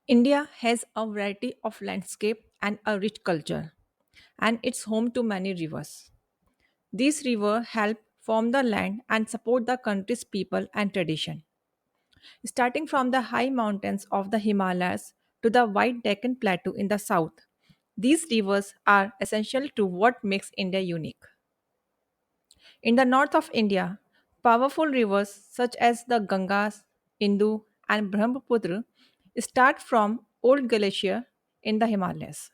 India has a variety of landscape and a rich culture, and it's home to many rivers. These rivers help form the land and support the country's people and tradition. Starting from the high mountains of the Himalayas to the wide Deccan Plateau in the south, these rivers are essential to what makes India unique. In the north of India, powerful rivers such as the Gangas, Indu, and Brahmaputra start from old glacier in the Himalayas.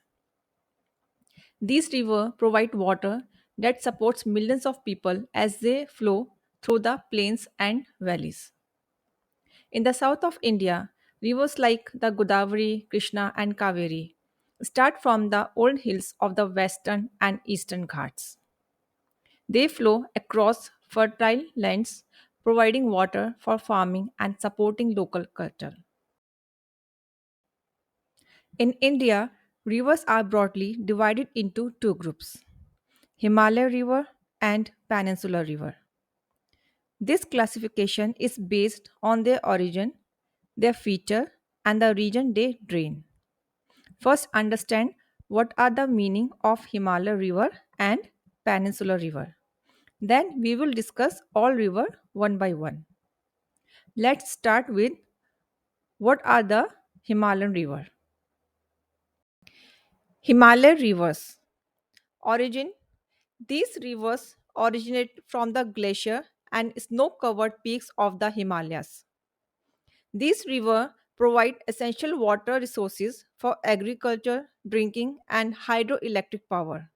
These rivers provide water that supports millions of people as they flow through the plains and valleys. In the south of India, rivers like the Godavari, Krishna, and Kaveri start from the old hills of the western and eastern Ghats. They flow across fertile lands, providing water for farming and supporting local culture. In India, rivers are broadly divided into two groups: Himalaya River and Peninsular River. This classification is based on their origin, their feature, and the region they drain. First, understand what are the meaning of Himalaya River and Peninsular River. Then we will discuss all river one by one. Let's start with what are the Himalayan river. Himalaya rivers. Origin. These rivers originate from the glacier and snow-covered peaks of the Himalayas. These rivers provide essential water resources for agriculture, drinking, and hydroelectric power.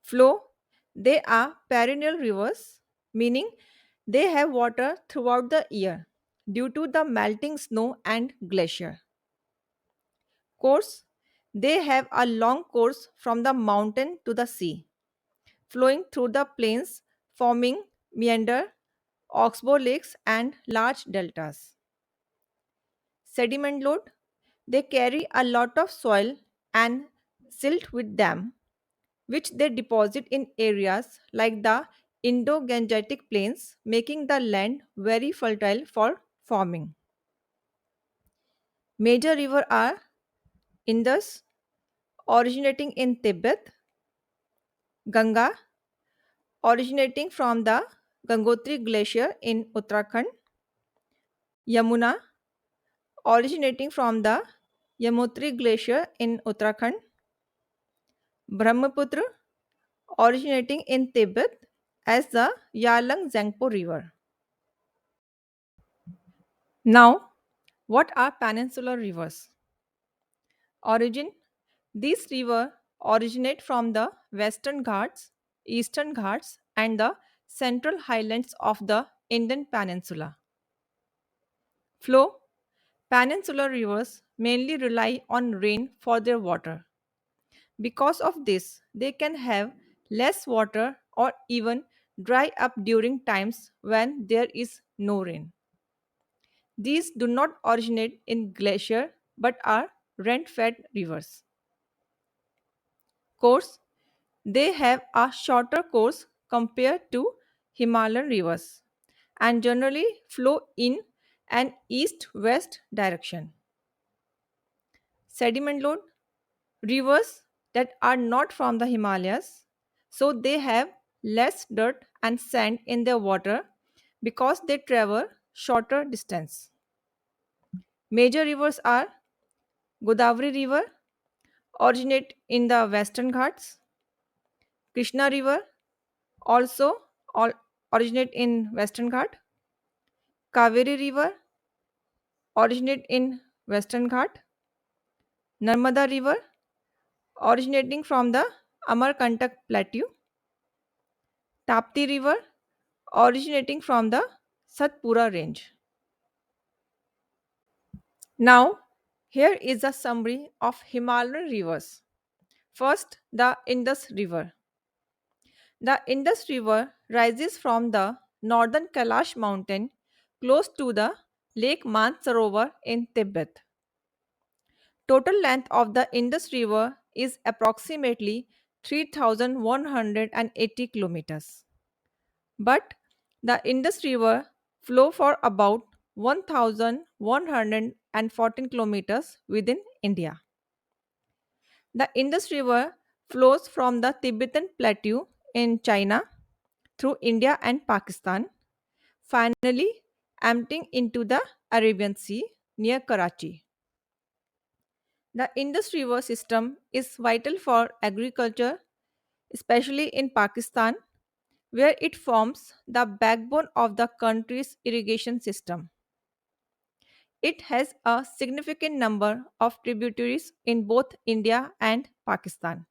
Flow. They are perennial rivers, meaning they have water throughout the year due to the melting snow and glacier. Course. They have a long course from the mountain to the sea, flowing through the plains, forming meander, oxbow lakes, and large deltas. Sediment load. They carry a lot of soil and silt with them, which they deposit in areas like the Indo-Gangetic plains, making the land very fertile for farming. Major rivers are Indus, originating in Tibet; Ganga, originating from the Gangotri Glacier in Uttarakhand; Yamuna, originating from the Yamutri Glacier in Uttarakhand; Brahmaputra, originating in Tibet as the Yarlung Zangpo River. Now, what are peninsular rivers? Origin. These rivers originate from the Western Ghats, Eastern Ghats, and the central highlands of the Indian Peninsula. Flow. Peninsular rivers mainly rely on rain for their water. Because of this, they can have less water or even dry up during times when there is no rain. These do not originate in glacier but are rain-fed rivers. Course. They have a shorter course compared to Himalayan rivers and generally flow in an east-west direction. Sediment load. Rivers that are not from the Himalayas, so they have less dirt and sand in their water because they travel shorter distance. Major rivers are Godavari River, originate in the Western Ghats; Krishna River, also or- originate in Western Ghat; Kaveri River, originate in Western Ghat; Narmada River, originating from the Amarkantak Plateau; Tapti River, originating from the Satpura range. Now, here is a summary of Himalayan rivers. First, the Indus River. The Indus River rises from the northern Kailash mountain close to the Lake Mansarovar in Tibet. Total length of the Indus River is approximately 3,180 kilometers. But the Indus River flow for about 1,100 114 kilometers within India. The Indus River flows from the Tibetan Plateau in China through India and Pakistan, finally emptying into the Arabian Sea near Karachi. The Indus River system is vital for agriculture, especially in Pakistan, where it forms the backbone of the country's irrigation system. It has a significant number of tributaries in both India and Pakistan.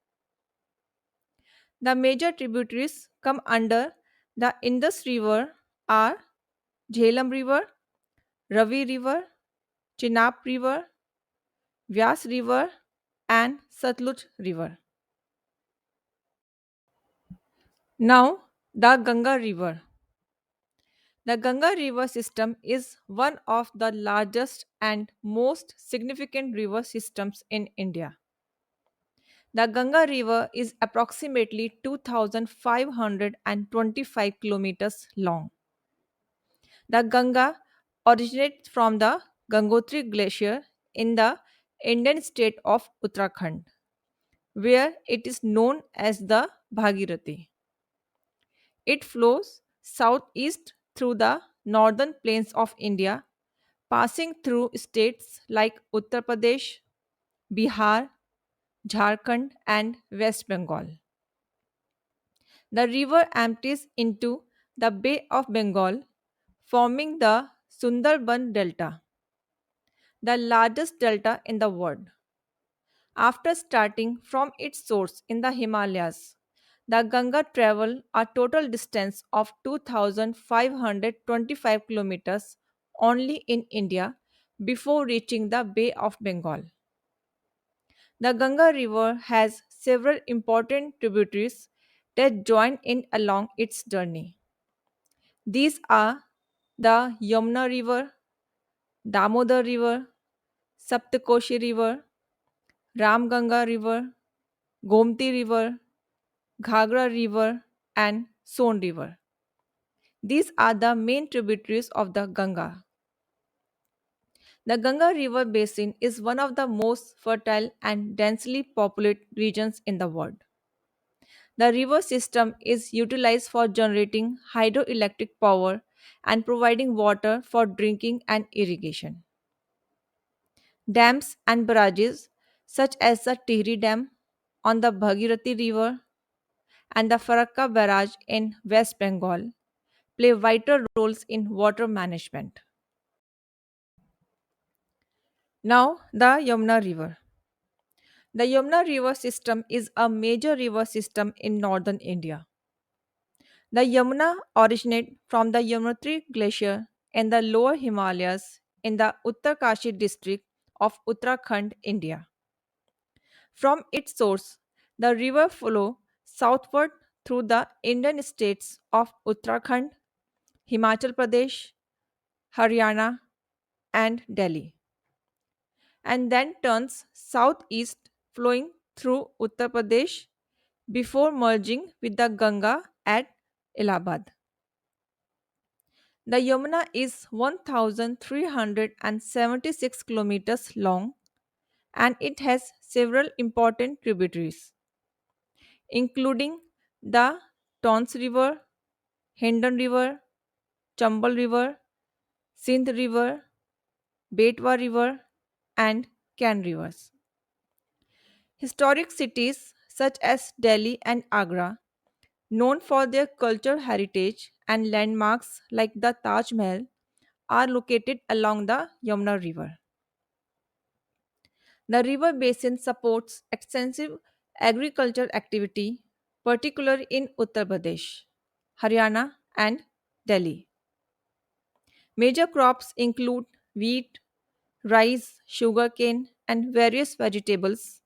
The major tributaries come under the Indus River are Jhelum River, Ravi River, Chenab River, Vyas River, and Satluj River. Now, the Ganga River. The Ganga River system is one of the largest and most significant river systems in India. The Ganga River is approximately 2,525 kilometers long. The Ganga originates from the Gangotri Glacier in the Indian state of Uttarakhand, where it is known as the Bhagirathi. It flows southeast through the northern plains of India, passing through states like Uttar Pradesh, Bihar, Jharkhand, and West Bengal. The river empties into the Bay of Bengal, forming the Sundarban Delta, the largest delta in the world. After starting from its source in the Himalayas, the Ganga travels a total distance of 2,525 kilometers only in India before reaching the Bay of Bengal. The Ganga River has several important tributaries that join in along its journey. These are the Yamuna River, Damodar River, Saptakoshi River, Ramganga River, Gomti River, Ghagra River, and Son River. These are the main tributaries of the Ganga. The Ganga River basin is one of the most fertile and densely populated regions in the world. The river system is utilized for generating hydroelectric power and providing water for drinking and irrigation. Dams and barrages, such as the Tihri Dam on the Bhagirathi River and the Farakka Barrage in West Bengal, play vital roles in water management. Now, the Yamuna River. The Yamuna River system is a major river system in northern India. The Yamuna originates from the Yamunotri Glacier in the lower Himalayas in the Uttarkashi district of Uttarakhand, India. From its source, the river flows southward through the Indian states of Uttarakhand, Himachal Pradesh, Haryana, and Delhi, and then turns southeast, flowing through Uttar Pradesh before merging with the Ganga at Allahabad. The Yamuna is 1,376 kilometers long and it has several important tributaries, including the Tons River, Hendon River, Chambal River, Sindh River, Betwa River, and Can rivers. Historic cities such as Delhi and Agra, known for their cultural heritage and landmarks like the Taj Mahal, are located along the Yamuna River. The river basin supports extensive agricultural activity, particularly in Uttar Pradesh, Haryana, and Delhi. Major crops include wheat, rice, sugarcane, and various vegetables.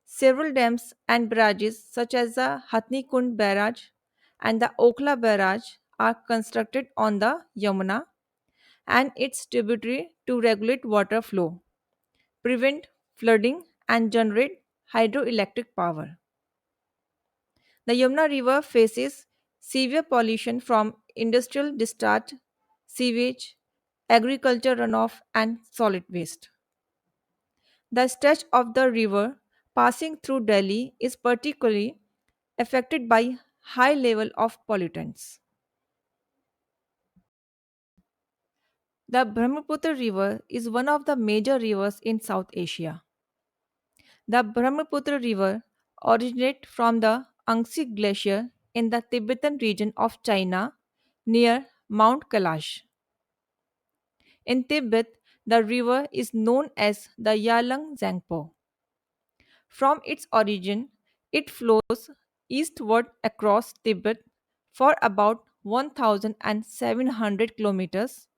Several dams and barrages, such as the Hatni Kund Barrage and the Okhla Barrage, are constructed on the Yamuna and its tributary to regulate water flow, prevent flooding, and generate hydroelectric power. The Yamuna River faces severe pollution from industrial discharge, sewage, agriculture runoff, and solid waste. The stretch of the river passing through Delhi is particularly affected by high level of pollutants. The Brahmaputra River is one of the major rivers in South Asia. The Brahmaputra River originates from the Angsi Glacier in the Tibetan region of China near Mount Kailash. In Tibet, the river is known as the Yalang Zangpo. From its origin, it flows eastward across Tibet for about 1,700 kilometers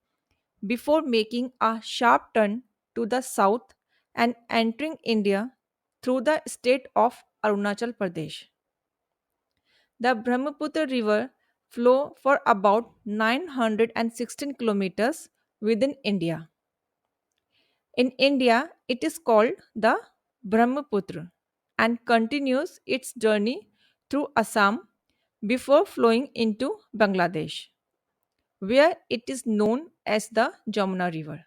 before making a sharp turn to the south and entering India through the state of Arunachal Pradesh. The Brahmaputra River flows for about 916 kilometers within India. In India, it is called the Brahmaputra and continues its journey through Assam before flowing into Bangladesh, where it is known as the Jamuna River.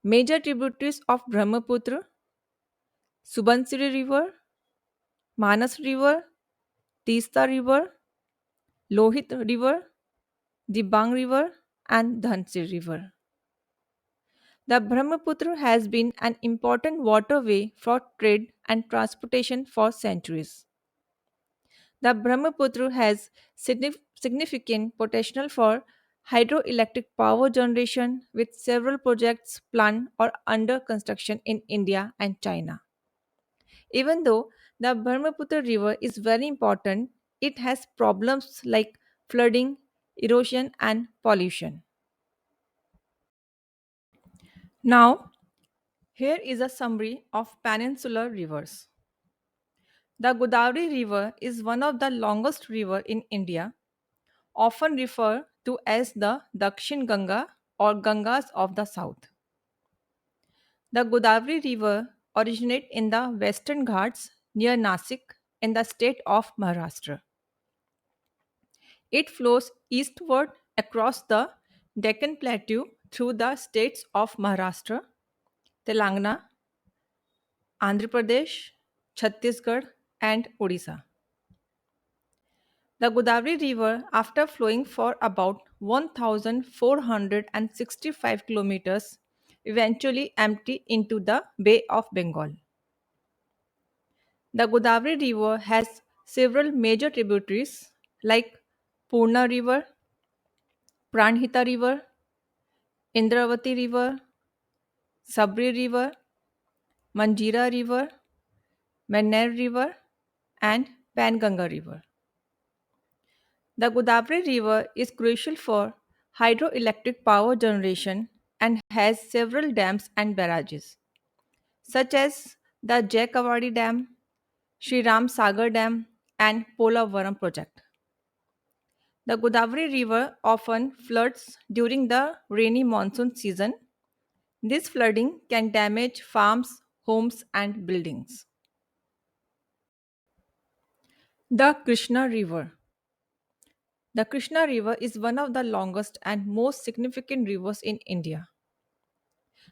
Major tributaries of Brahmaputra: Subansiri River, Manas River, Tista River, Lohit River, Dibang River, and Dhansi River. The Brahmaputra has been an important waterway for trade and transportation for centuries. The Brahmaputra has significant potential for hydroelectric power generation, with several projects planned or under construction in India and China. Even though the Brahmaputra River is very important, it has problems like flooding, erosion, and pollution. Now, here is a summary of peninsular rivers. The Godavari River is one of the longest rivers in India, often referred to as the Dakshin Ganga or Gangas of the South. The Godavari River originates in the Western Ghats near Nasik in the state of Maharashtra. It flows eastward across the Deccan Plateau through the states of Maharashtra, Telangana, Andhra Pradesh, Chhattisgarh, and Odisha. The Godavari River, after flowing for about 1,465 kilometers, eventually empty into the Bay of Bengal. The Godavari River has several major tributaries like Purna River, Pranhita River, Indravati River, Sabri River, Manjira River, Menner River, and Panganga River. The Godavari River is crucial for hydroelectric power generation and has several dams and barrages, such as the Jai Kawadi Dam, Shri Ram Sagar Dam, and Polavaram project. The Godavari River often floods during the rainy monsoon season. This flooding can damage farms, homes, and buildings. The Krishna River. The Krishna River is one of the longest and most significant rivers in India.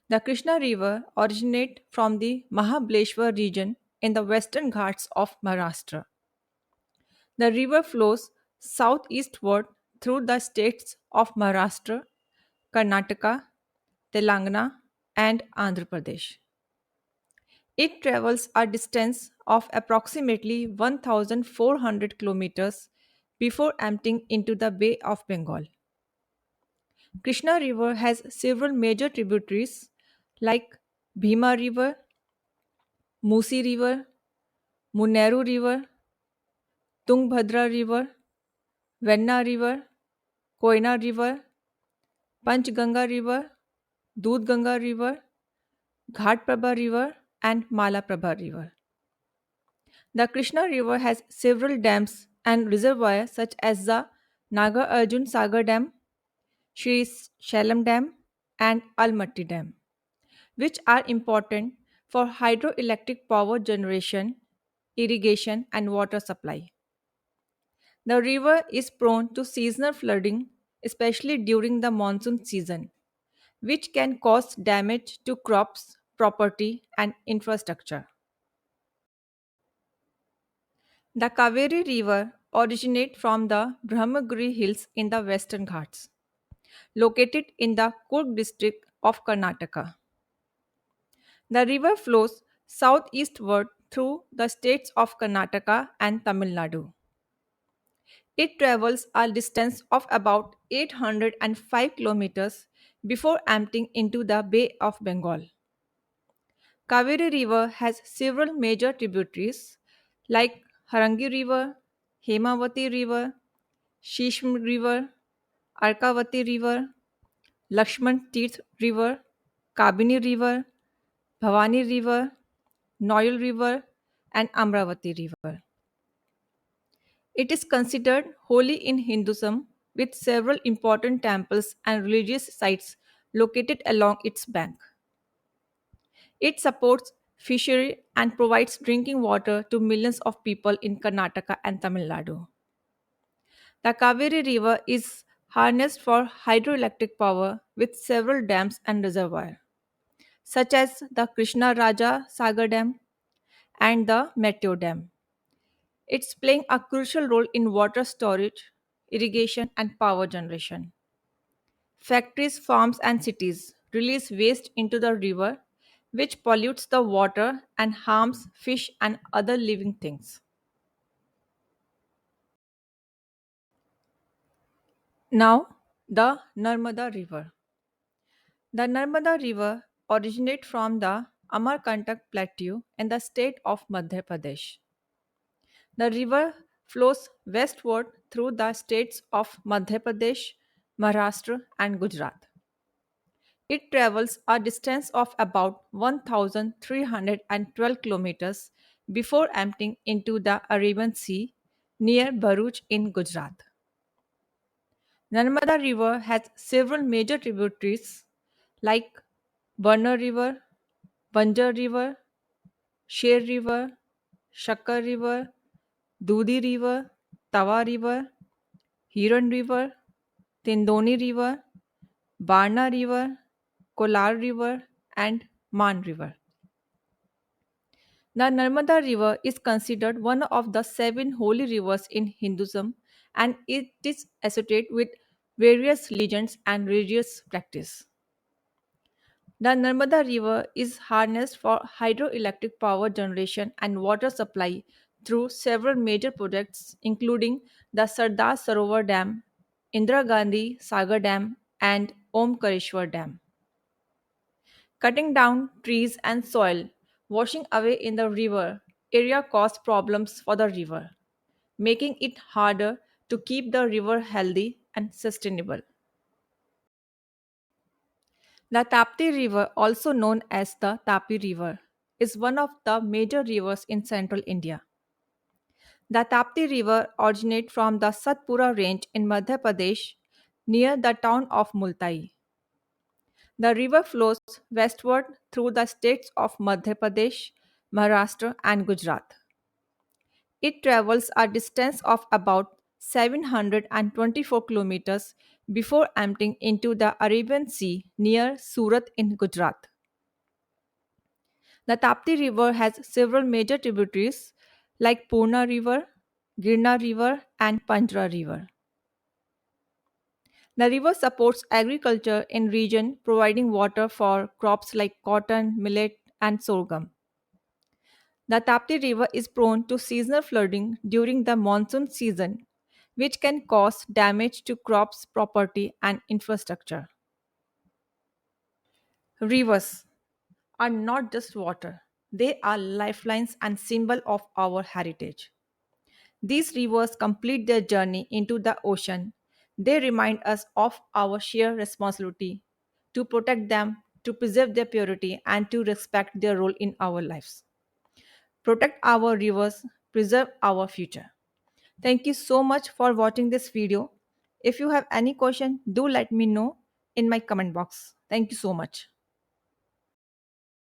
The Krishna River originates from the Mahabaleshwar region in the western Ghats of Maharashtra. The river flows southeastward through the states of Maharashtra, Karnataka, Telangana, and Andhra Pradesh. It travels a distance of approximately 1,400 kilometers before emptying into the Bay of Bengal. Krishna River has several major tributaries like Bhima River, Musi River, Muneru River, Tungbhadra River, Venna River, Koyna River, Panchganga River, Dudganga River, Ghatprabha River, and Malaprabha River. The Krishna River has several dams and reservoirs such as the Naga Arjun Sagar Dam, Shri Shalem Dam, and Almaty Dam, which are important for hydroelectric power generation, irrigation, and water supply. The river is prone to seasonal flooding especially during the monsoon season, which can cause damage to crops, property, and infrastructure. The Kaveri River originates from the Brahmagiri Hills in the Western Ghats, located in the Kurg district of Karnataka. The river flows southeastward through the states of Karnataka and Tamil Nadu. It travels a distance of about 805 kilometers before emptying into the Bay of Bengal. Kaveri River has several major tributaries like Harangi River, Hemavati River, Shisham River, Arkavati River, Lakshman Tirth River, Kabini River, Bhavani River, Noyal River, and Amravati River. It is considered holy in Hinduism with several important temples and religious sites located along its bank. It supports fishery and provides drinking water to millions of people in Karnataka and Tamil Nadu. The Kaveri River is harnessed for hydroelectric power with several dams and reservoirs, such as the Krishna Raja Sagar Dam and the Meteor Dam. It's playing a crucial role in water storage, irrigation, and power generation. Factories, farms, and cities release waste into the river, which pollutes the water and harms fish and other living things. Now, the Narmada River. The Narmada River originates from the Amarkantak Plateau in the state of Madhya Pradesh. The river flows westward through the states of Madhya Pradesh, Maharashtra, and Gujarat. It travels a distance of about 1,312 kilometers before emptying into the Arabian Sea near Bharuch in Gujarat. Narmada River has several major tributaries like Burner River, Banjar River, Sher River, Shakkar River, Dudi River, Tawa River, Hiran River, Tindoni River, Barna River, Kolar River, and Man River. The Narmada River is considered one of the seven holy rivers in Hinduism and it is associated with various legends and religious practice. The Narmada River is harnessed for hydroelectric power generation and water supply through several major projects, including the Sardar Sarovar Dam, Indira Gandhi Sagar Dam, and Omkareshwar Dam. Cutting down trees and soil, washing away in the river area cause problems for the river, making it harder to keep the river healthy and sustainable. The Tapti River, also known as the Tapi River, is one of the major rivers in central India. The Tapti River originates from the Satpura range in Madhya Pradesh near the town of Multai. The river flows westward through the states of Madhya Pradesh, Maharashtra, and Gujarat. It travels a distance of about 724 kilometers before emptying into the Arabian Sea near Surat in Gujarat. The Tapti River has several major tributaries like Purna River, Girna River, and Panjra River. The river supports agriculture in region providing water for crops like cotton, millet, and sorghum. The Tapti River is prone to seasonal flooding during the monsoon season, which can cause damage to crops, property, and infrastructure. Rivers are not just water, they are lifelines and symbol of our heritage. These rivers complete their journey into the ocean. They remind us of our sheer responsibility to protect them, to preserve their purity, and to respect their role in our lives. Protect our rivers, preserve our future. Thank you so much for watching this video. If you have any question, do let me know in my comment box. Thank you so much.